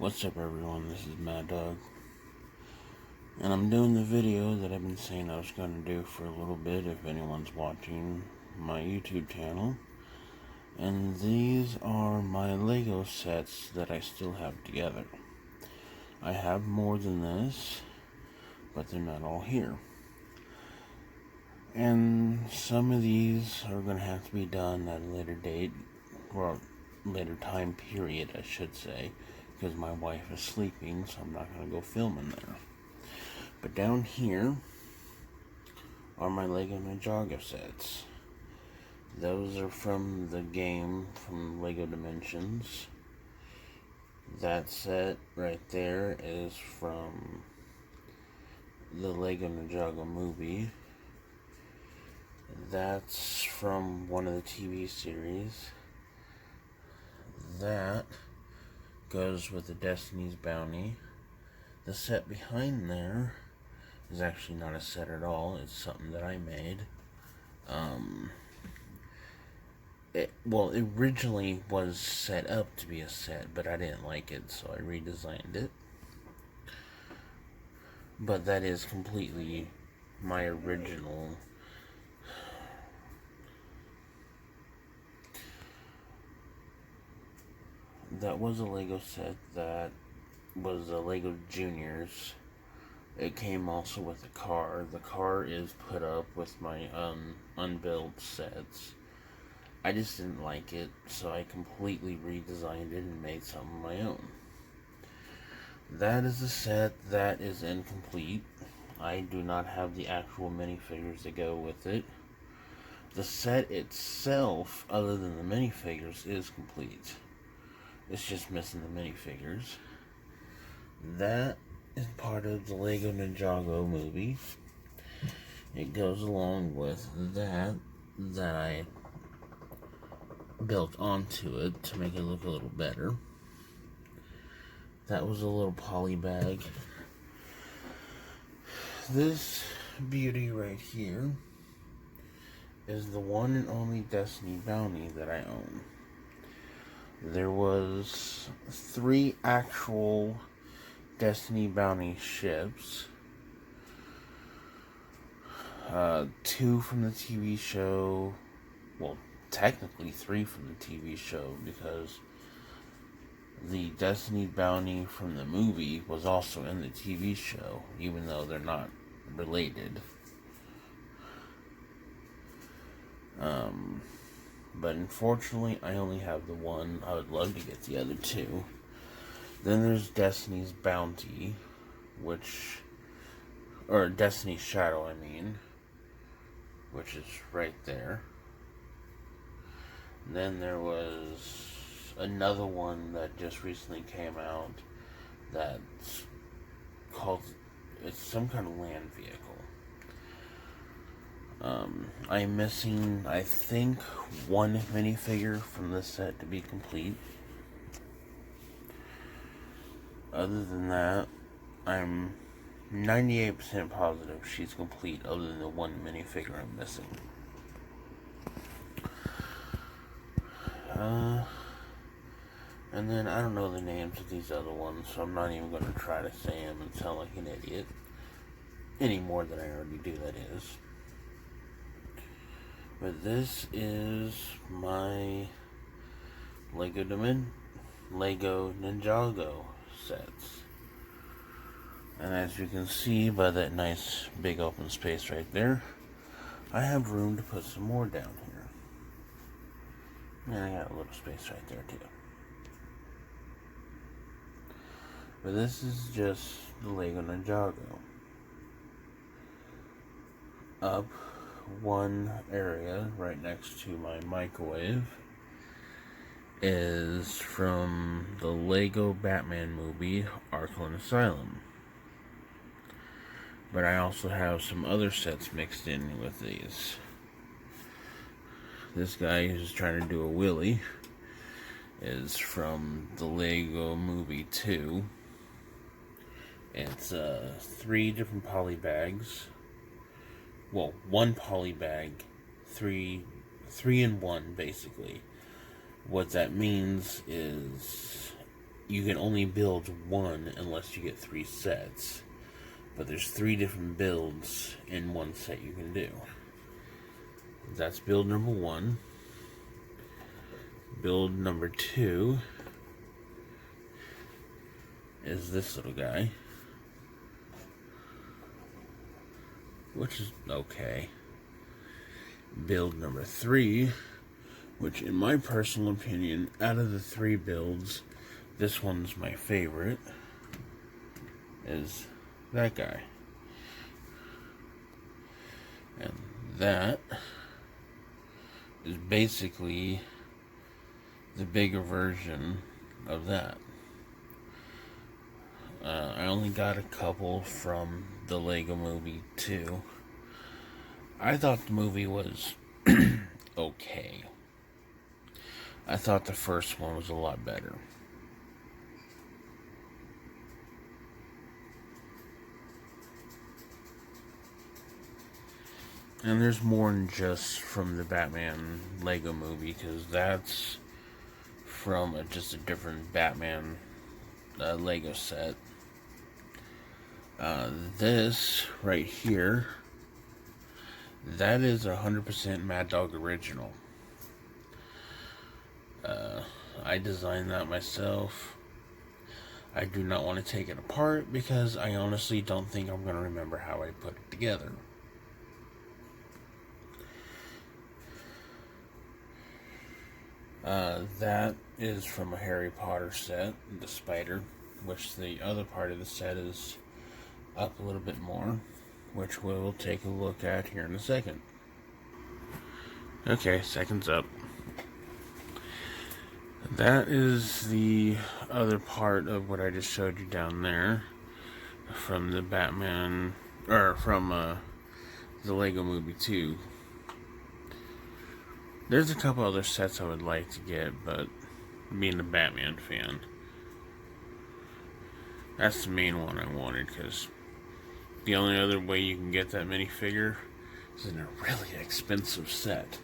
What's up, everyone? This is Mad Dog, and I'm doing the video that I've been saying I was going to do for a little bit if anyone's watching my YouTube channel. And these are my Lego sets that I still have together. I have more than this, but they're not all here. And some of these are going to have to be done at a later date, or later time period, I should say, because my wife is sleeping, so I'm not going to go film in there. But down here are my Lego Ninjago sets. Those are from the game from Lego Dimensions. That set right there is from the Lego Ninjago movie. That's from one of the TV series. That goes with the Destiny's Bounty. The set behind there is actually not a set at all. It's something that I made. It originally was set up to be a set, but I didn't like it, so I redesigned it. But that is completely my original. That was a Lego set that was a Lego Juniors. It came also with a car. The car is put up with my unbuilt sets. I just didn't like it, so I completely redesigned it and made some of my own. That is a set that is incomplete. I do not have the actual minifigures that go with it. The set itself, other than the minifigures, is complete. It's just missing the minifigures. That is part of the Lego Ninjago movie. It goes along with that I built onto it to make it look a little better. That was a little poly bag. This beauty right here is the one and only Destiny Bounty that I own. There was 3 actual Destiny Bounty ships. 2 from the TV show. Well, technically 3 from the TV show, because the Destiny Bounty from the movie was also in the TV show, even though they're not related. But unfortunately, I only have the one. I would love to get the other 2. Then there's Destiny's Bounty, or Destiny's Shadow, I mean, which is right there. And then there was another one that just recently came out that's called, it's some kind of land vehicle. I'm missing, I think, 1 minifigure from this set to be complete. Other than that, I'm 98% positive she's complete, other than the 1 minifigure I'm missing. And then I don't know the names of these other ones, so I'm not even going to try to say them and sound like an idiot. Any more than I already do, that is. But this is my Lego Ninjago sets. And as you can see by that nice big open space right there, I have room to put some more down here. And I got a little space right there too. But this is just the Lego Ninjago. Up one area right next to my microwave is from the Lego Batman movie, Arkham Asylum. But I also have some other sets mixed in with these. This guy who's trying to do a wheelie is from the Lego movie 2. It's 3 different poly bags. Well, 1 poly bag, 3 in 1, basically. What that means is you can only build one unless you get 3 sets. But there's 3 different builds in one set you can do. That's build number 1. Build number 2 is this little guy, which is okay. Build number 3, which in my personal opinion, out of the 3 builds, this one's my favorite, is that guy. And that is basically the bigger version of that. I only got a couple from the Lego Movie 2. I thought the movie was okay. I thought the first one was a lot better. And there's more than just from the Batman Lego Movie, because that's from just a different Batman Lego set. This right here, that is 100% Mad Dog original. I designed that myself. I do not want to take it apart because I honestly don't think I'm going to remember how I put it together. That is from a Harry Potter set, the spider, which the other part of the set is up a little bit more, which we'll take a look at here in a second. Okay, second's up. That is the other part of what I just showed you down there from the Batman, or from the Lego Movie 2. There's a couple other sets I would like to get, but being a Batman fan, that's the main one I wanted, because the only other way you can get that minifigure is in a really expensive set.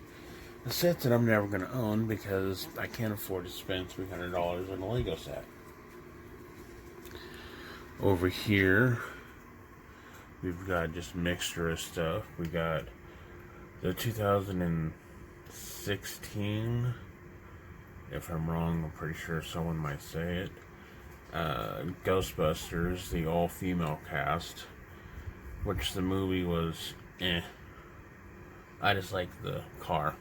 A set that I'm never going to own because I can't afford to spend $300 on a Lego set. Over here, we've got just a mixture of stuff. We got the 2016, if I'm wrong, I'm pretty sure someone might say it, Ghostbusters, the all-female cast, which the movie was I just like the car.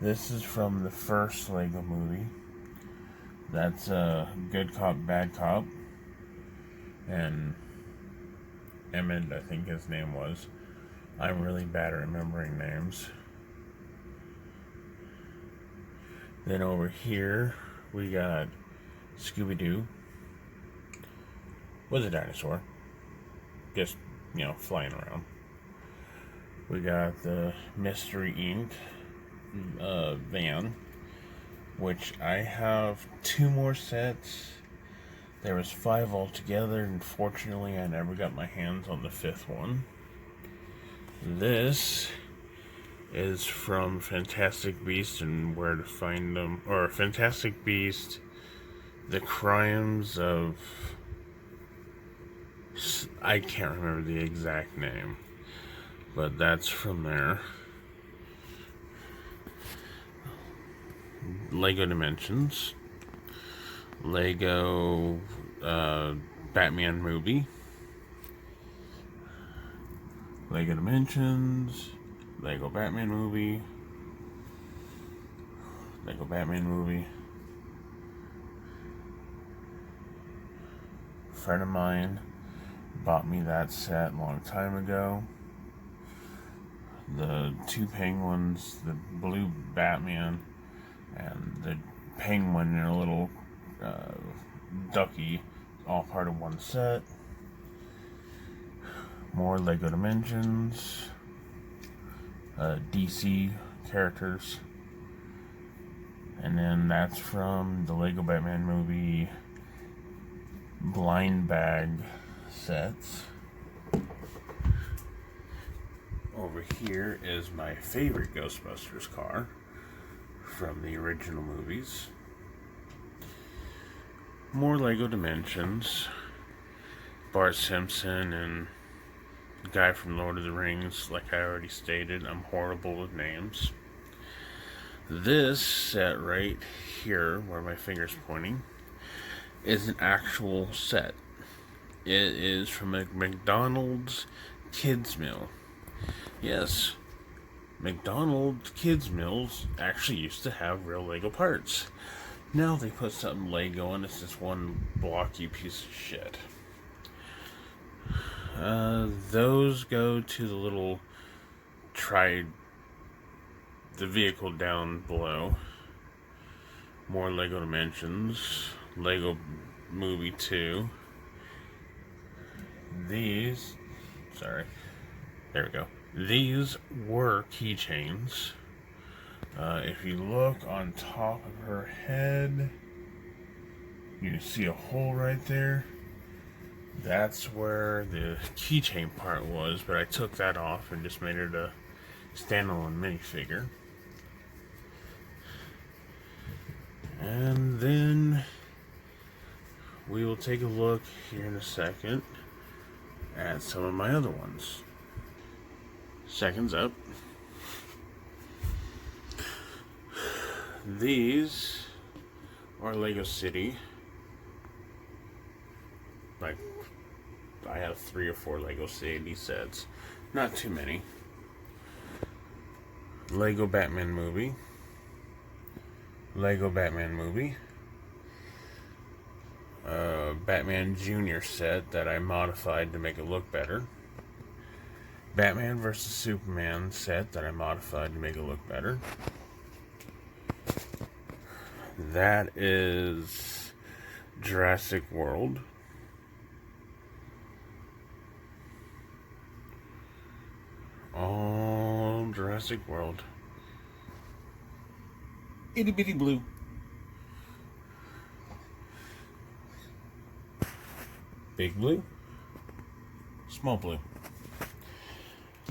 This is from the first Lego movie. That's Good Cop, Bad Cop. And Emmett, I think his name was. I'm really bad at remembering names. Then over here, we got Scooby-Doo. Was a dinosaur. Just, flying around. We got the Mystery Inc. Van, which I have 2 more sets. There was 5 altogether, and fortunately I never got my hands on the 5th one. This is from Fantastic Beasts and Where to Find Them, or Fantastic Beasts, The Crimes of... I can't remember the exact name, but that's from there. Lego Dimensions, Lego Batman Movie, Lego Dimensions, Lego Batman Movie, Lego Batman Movie. A friend of mine bought me that set a long time ago. The 2 penguins, the blue Batman, and the penguin and a little ducky, all part of one set. More Lego Dimensions, DC characters, and then that's from the Lego Batman Movie blind bag sets. Over here is my favorite Ghostbusters car from the original movies. More Lego Dimensions. Bart Simpson and the guy from Lord of the Rings, like I already stated. I'm horrible with names. This set right here, where my finger's pointing, is an actual set. It is from a McDonald's Kids Meal. Yes, McDonald's Kids Meals actually used to have real Lego parts. Now they put something Lego and it's just one blocky piece of shit. Those go to the little the vehicle down below. More Lego Dimensions. Lego Movie 2. These there we go. These were keychains. If you look on top of her head, you can see a hole right there. That's where the keychain part was, but I took that off and just made it a standalone minifigure. And then we will take a look here in a second at some of my other ones. Seconds up. These are Lego City. Like, I have 3 or 4 Lego City sets. Not too many. Lego Batman Movie. Lego Batman Movie. Batman Jr. set that I modified to make it look better. Batman vs. Superman set that I modified to make it look better. That is Jurassic World. Oh, Jurassic World. Itty bitty blue. Big blue. Small blue.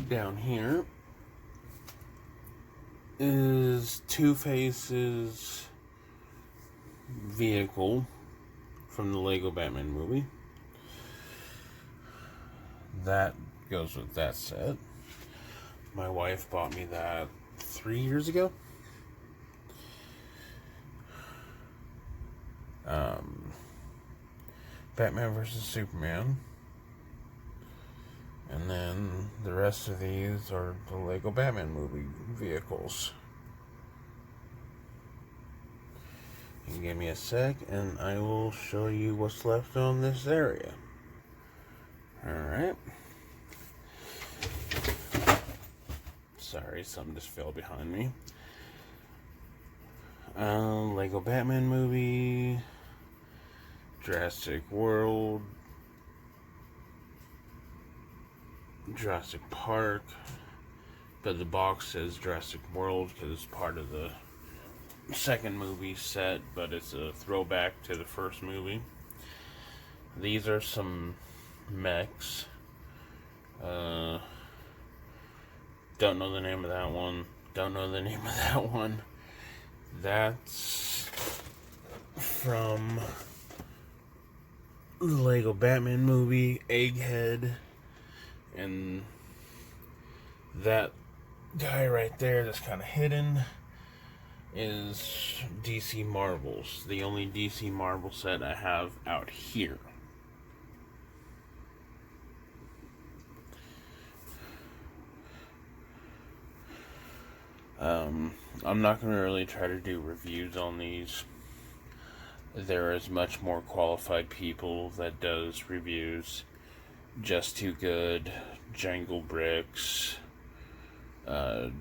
Down here is Two-Face's vehicle from the Lego Batman movie. That goes with that set. My wife bought me that 3 years ago. Batman vs. Superman. And then the rest of these are the Lego Batman movie vehicles. You can give me a sec and I will show you what's left on this area. Alright. Sorry, something just fell behind me. Lego Batman movie. Jurassic World. Jurassic Park. But the box says Jurassic World because it's part of the second movie set, but it's a throwback to the first movie. These are some mechs. Don't know the name of that one. Don't know the name of that one. That's from the Lego Batman movie, Egghead. And that guy right there that's kind of hidden is DC Marvels. The only DC Marvel set I have out here. I'm not going to really try to do reviews on these. There is much more qualified people that does reviews. Just Too Good, Jangle Bricks,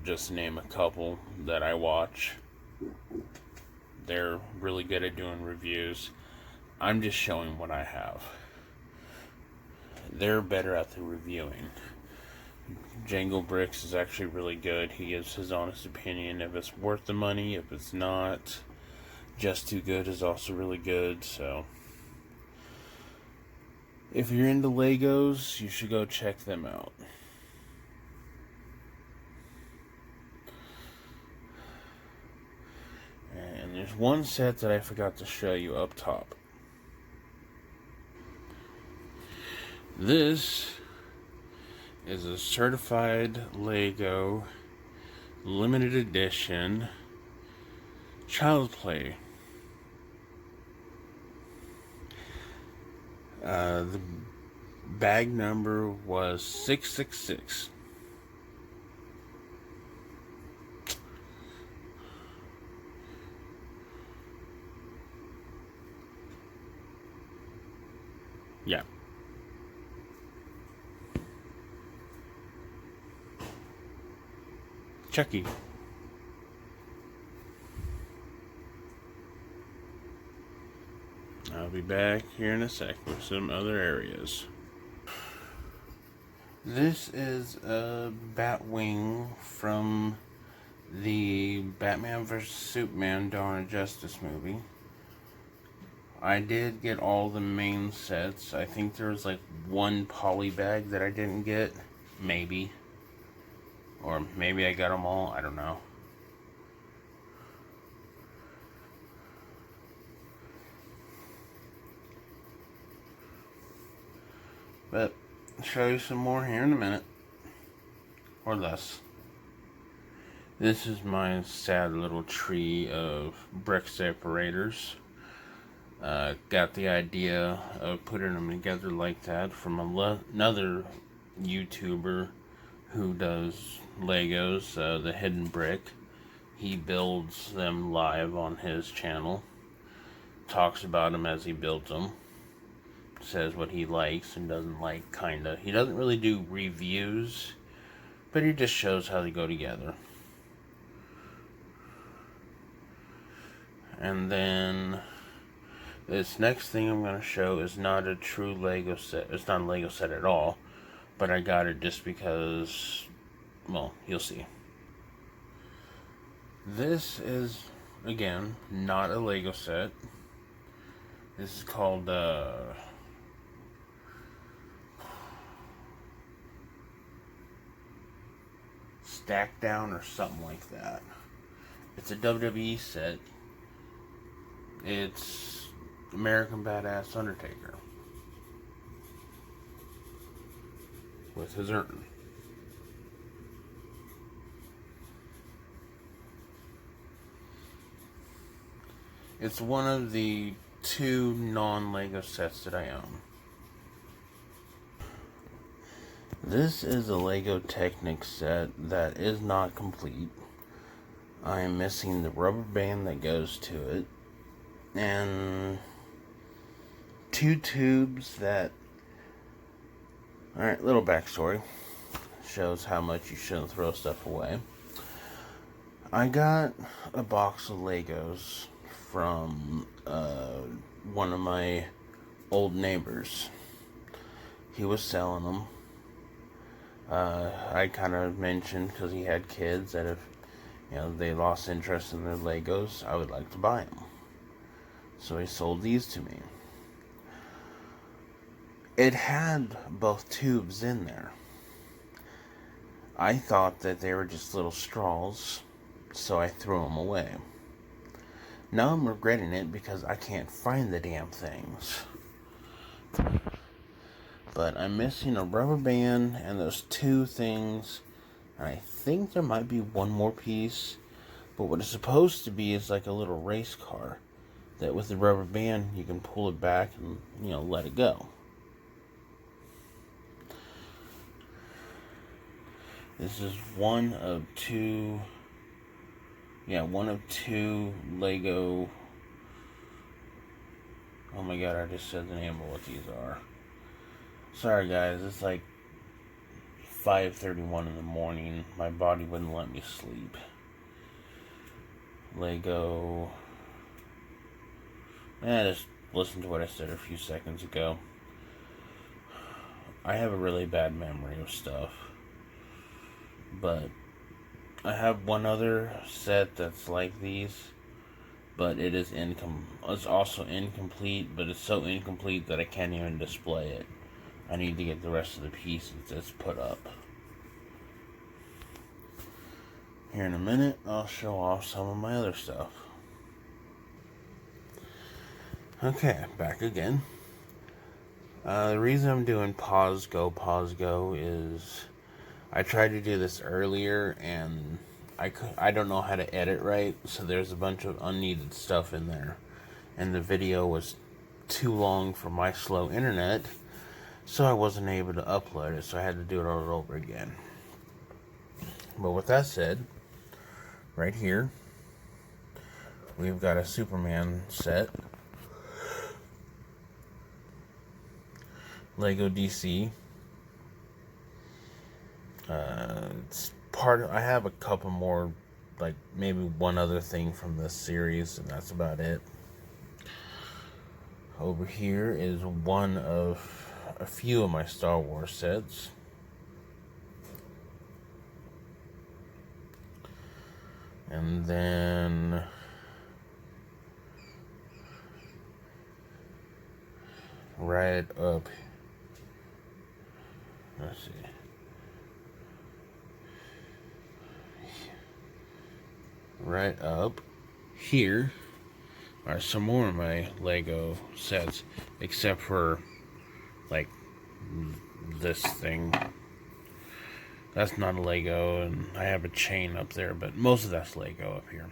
just to name a couple that I watch. They're really good at doing reviews. I'm just showing what I have. They're better at the reviewing. Jangle Bricks is actually really good. He gives his honest opinion if it's worth the money, if it's not. Just Too Good is also really good, so if you're into Legos, you should go check them out. there's one set that I forgot to show you up top. This is a certified Lego limited edition Child's Play. The bag number was 666. Yeah. Chucky. I'll be back here in a sec with some other areas. This is a Batwing from the Batman vs. Superman Dawn of Justice movie. I did get all the main sets. I think there was like one poly bag that I didn't get. Maybe. Or maybe I got them all. I don't know. But I'll show you some more here in a minute. Or less. This is my sad little tree of brick separators. Got the idea of putting them together like that from another YouTuber who does Legos, the Hidden Brick. He builds them live on his channel. Talks about them as he builds them. Says what he likes and doesn't like, kinda. He doesn't really do reviews, but he just shows how they go together. And then this next thing I'm going to show is not a true Lego set. It's not a Lego set at all, but I got it just because, well, you'll see. This is, again, not a Lego set. This is called, Stack Down or something like that. It's a WWE set. It's American Badass Undertaker with his urn. It's one of the 2 non-Lego sets that I own. This is a Lego Technic set that is not complete. I am missing the rubber band that goes to it, and 2 tubes that... Alright, little backstory. Shows how much you shouldn't throw stuff away. I got a box of Legos from one of my old neighbors. He was selling them. I kind of mentioned, because he had kids, that if they lost interest in their Legos, I would like to buy them. So he sold these to me. It had both tubes in there. I thought that they were just little straws, so I threw them away. Now I'm regretting it because I can't find the damn things. But I'm missing a rubber band and those 2 things. And I think there might be one more piece. But what it's supposed to be is like a little race car. That with the rubber band, you can pull it back and, let it go. This is one of 2... Yeah, one of 2 Lego... Oh my god, I just said the name of what these are. Sorry guys, it's like 5:31 in the morning. My body wouldn't let me sleep. Lego... just listen to what I said a few seconds ago. I have a really bad memory of stuff. But I have one other set that's like these, but it is it's also incomplete, but it's so incomplete that I can't even display it. I need to get the rest of the pieces that's put up. Here in a minute, I'll show off some of my other stuff. Okay, back again. The reason I'm doing pause go is I tried to do this earlier and I don't know how to edit right, so there's a bunch of unneeded stuff in there. And the video was too long for my slow internet, so I wasn't able to upload it, so I had to do it all over again. But with that said, right here, we've got a Superman set. Lego DC. I have a couple more, like maybe one other thing from this series, and that's about it. Over here is one of a few of my Star Wars sets. And then right up, let's see. Right up here are some more of my Lego sets, except for like this thing. That's not a Lego, and I have a chain up there, but most of that's Lego up here.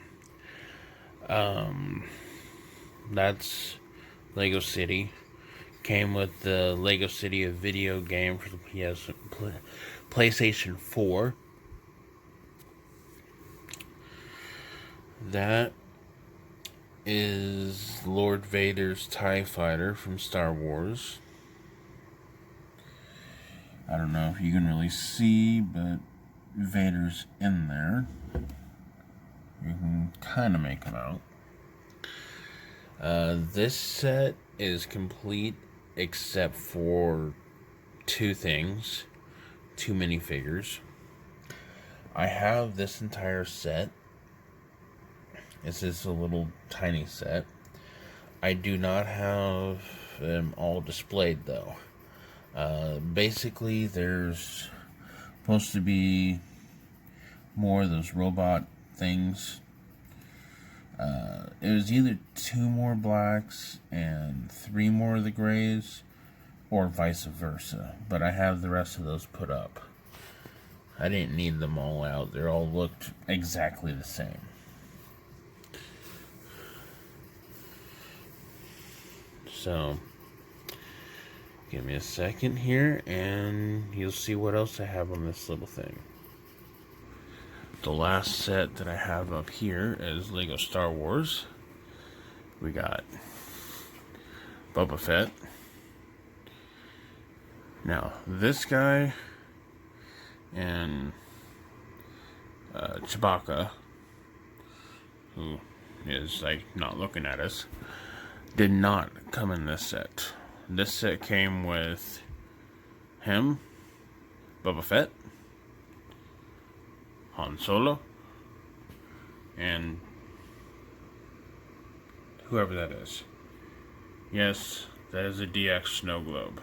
That's Lego City. Came with the Lego City, a video game for the PlayStation 4. That is Lord Vader's TIE Fighter from Star Wars. I don't know if you can really see, but Vader's in there. You can kind of make him out. This set is complete except for two things. Two minifigures. I have this entire set. This is a little tiny set. I do not have them all displayed though. Basically, there's supposed to be more of those robot things. It was either 2 more blacks and 3 more of the grays, or vice versa. But I have the rest of those put up. I didn't need them all out. They all looked exactly the same. So, give me a second here, and you'll see what else I have on this little thing. The last set that I have up here is Lego Star Wars. We got Boba Fett. Now, this guy and Chewbacca, who is like not looking at us, did not come in this set. This set came with him, Boba Fett, Han Solo, and whoever that is. Yes, that is a DX Snow Globe.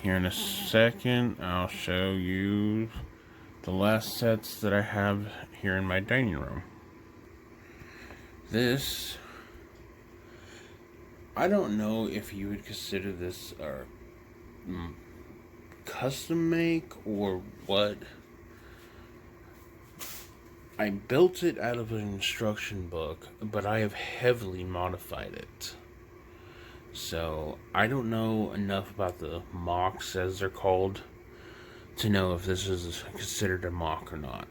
Here in a second, I'll show you the last sets that I have here in my dining room. This, I don't know if you would consider this custom make or what. I built it out of an instruction book, but I have heavily modified it. So, I don't know enough about the mocks, as they're called, to know if this is considered a mock or not.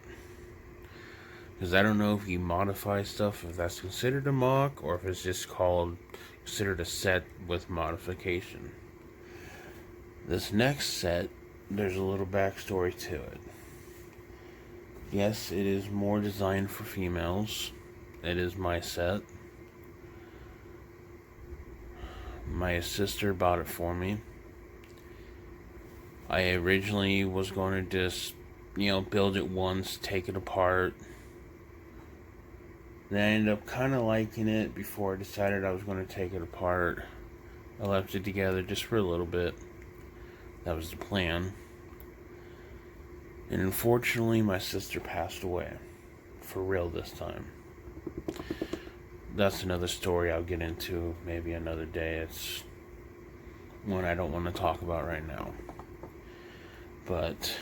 Because I don't know if you modify stuff, if that's considered a mock, or if it's just considered a set with modification. This next set, there's a little backstory to it. Yes, it is more designed for females. It is my set. My sister bought it for me. I originally was going to just, build it once, take it apart. Then I ended up kind of liking it before I decided I was going to take it apart. I left it together just for a little bit. That was the plan. And unfortunately, my sister passed away. For real this time. that's another story I'll get into maybe another day. It's one I don't want to talk about right now. But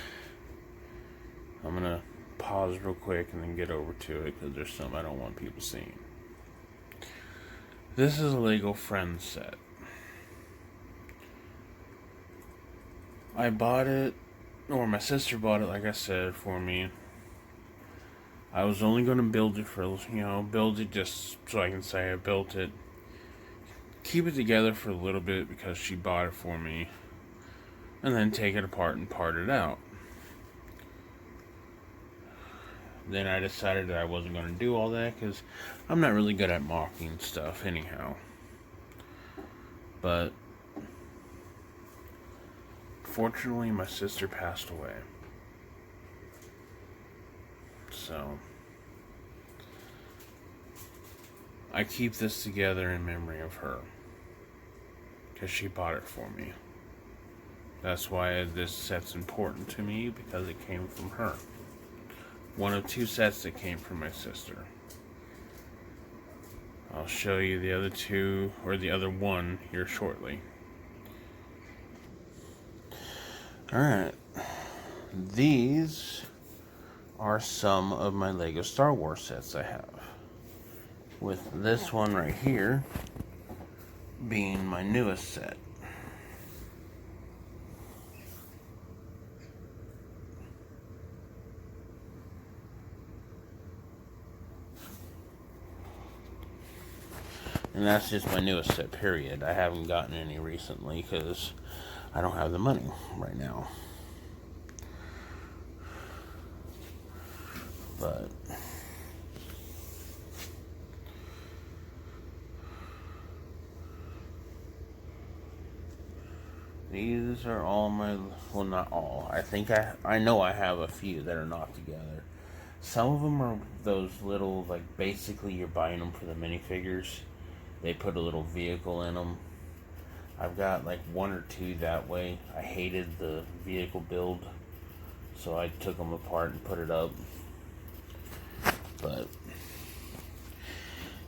I'm going to pause real quick and then get over to it because there's something I don't want people seeing. This is a Lego Friends set. I bought it, or my sister bought it, like I said, for me. I was only going to build it for, build it just so I can say I built it. Keep it together for a little bit because she bought it for me. And then take it apart and part it out. Then I decided that I wasn't going to do all that because I'm not really good at mocking stuff anyhow. But fortunately, my sister passed away. So I keep this together in memory of her because she bought it for me. That's why this set's important to me, because it came from her. One of 2 sets that came from my sister. I'll show you the other 2, or the other one, here shortly. Alright. These are some of my Lego Star Wars sets I have. With this one right here being my newest set. And that's just my newest set, period. I haven't gotten any recently because I don't have the money right now. But these are all my, well, not all. I know I have a few that are not together. Some of them are those little, like, basically you're buying them for the minifigures. They put a little vehicle in them. I've got like 1 or 2 that way. I hated the vehicle build, so I took them apart and put it up. But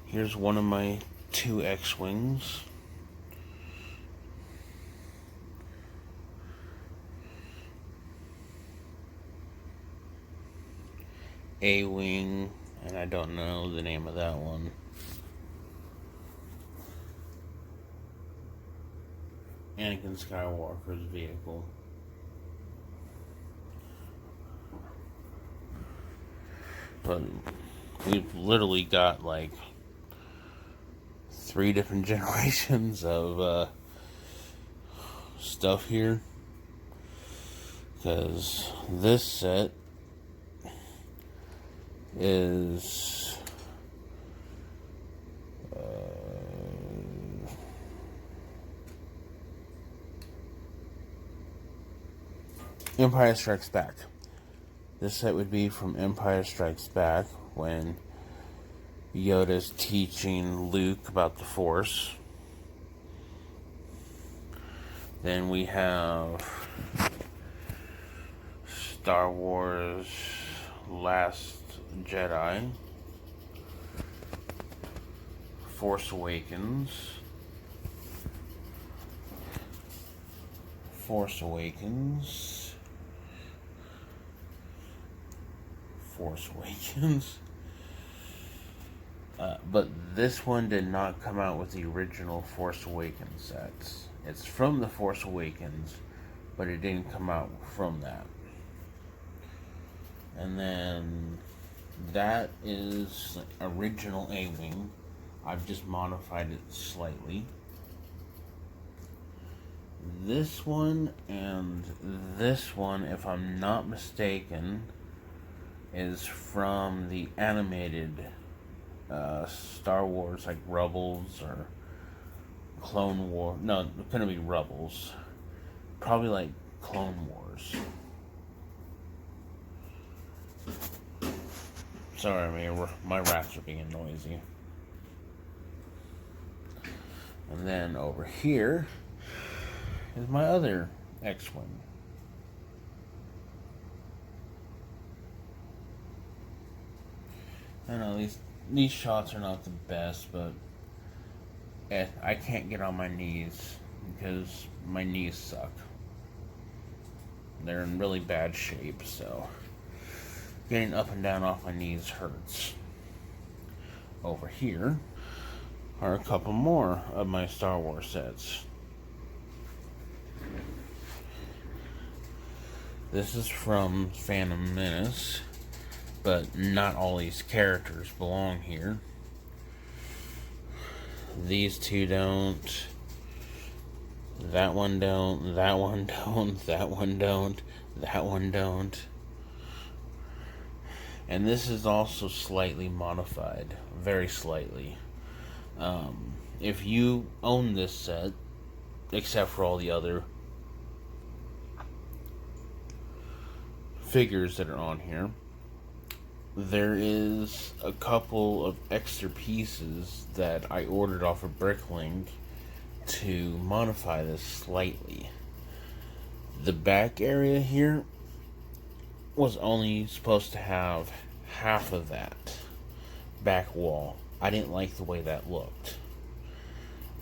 here's one of my 2 X-Wings. A-Wing, and I don't know the name of that one. Anakin Skywalker's vehicle. But we've literally got like 3 different generations of stuff here. Because this set is Empire Strikes Back. This set would be from Empire Strikes Back when Yoda's teaching Luke about the Force. Then we have Star Wars Last Jedi, Force Awakens, Force Awakens, but this one did not come out with the original Force Awakens sets. It's from the Force Awakens, but it didn't come out from that. And then that is original A-Wing. I've just modified it slightly. This one and this one, if I'm not mistaken, is from the animated Star Wars, like Rebels or Clone War. No, it's gonna be Rebels. Probably like Clone Wars. Sorry, man, my rats are being noisy. And then over here is my other X-Wing. And at least these shots are not the best, but I can't get on my knees because my knees suck. They're in really bad shape, so getting up and down off my knees hurts. Over here are a couple more of my Star Wars sets. This is from Phantom Menace, but not all these characters belong here. These two don't. That one don't. That one don't. That one don't. That one don't. And this is also slightly modified. Very slightly. If you own this set, except for all the other figures that are on here, there is a couple of extra pieces that I ordered off of Bricklink to modify this slightly. The back area here was only supposed to have half of that back wall. I didn't like the way that looked.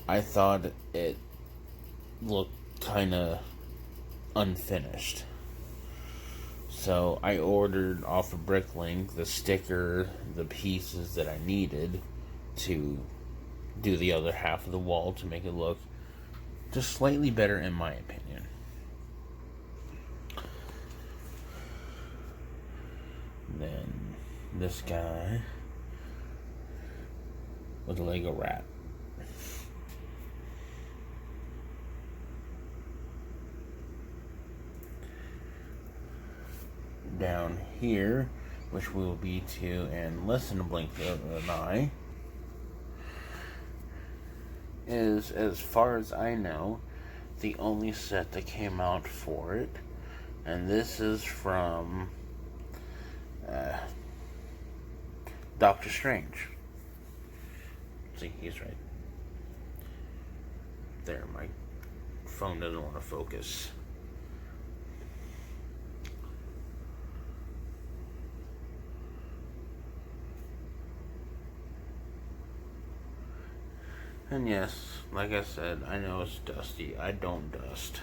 I thought it looked kind of unfinished. So I ordered off of Bricklink the sticker, the pieces that I needed to do the other half of the wall to make it look just slightly better in my opinion. Then this guy with a Lego rat. Down here, which we will be to in less than a blink of an eye, is, as far as I know, the only set that came out for it. And this is from Doctor Strange. See, he's right there. My phone doesn't want to focus. And yes, like I said, I know it's dusty. I don't dust.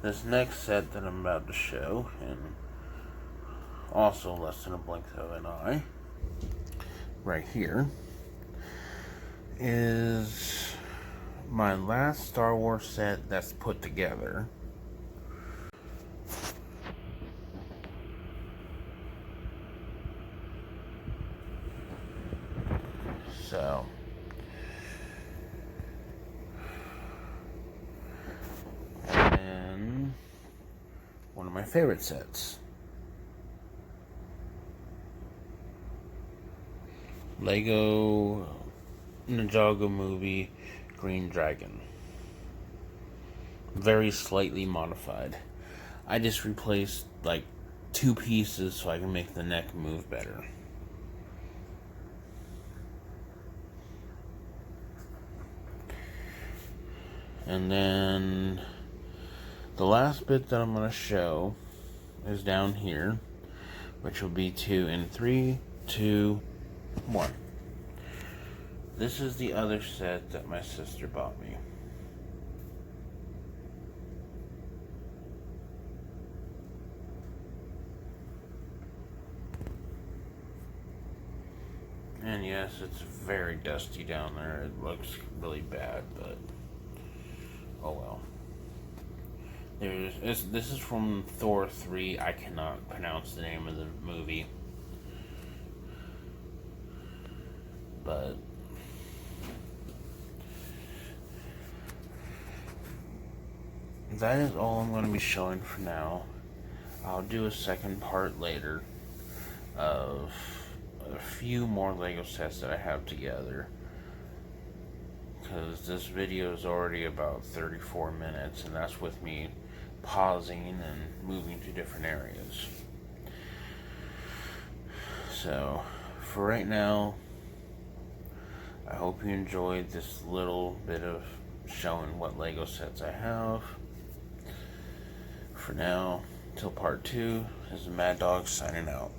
This next set that I'm about to show, and also less than a blink of an eye, right here, is my last Star Wars set that's put together. So, and one of my favorite sets, Lego Ninjago Movie Green Dragon. Very slightly modified. I just replaced like 2 pieces so I can make the neck move better. And then the last bit that I'm going to show is down here, which will be 2 in 3, 2, 1. This is the other set that my sister bought me. And yes, it's very dusty down there. It looks really bad, but oh well. This is from Thor 3. I cannot pronounce the name of the movie. But that is all I'm going to be showing for now. I'll do a second part later of a few more Lego sets that I have together, because this video is already about 34 minutes, and that's with me pausing and moving to different areas. So for right now, I hope you enjoyed this little bit of showing what Lego sets I have. For now, till part 2, this is Mad Dog signing out.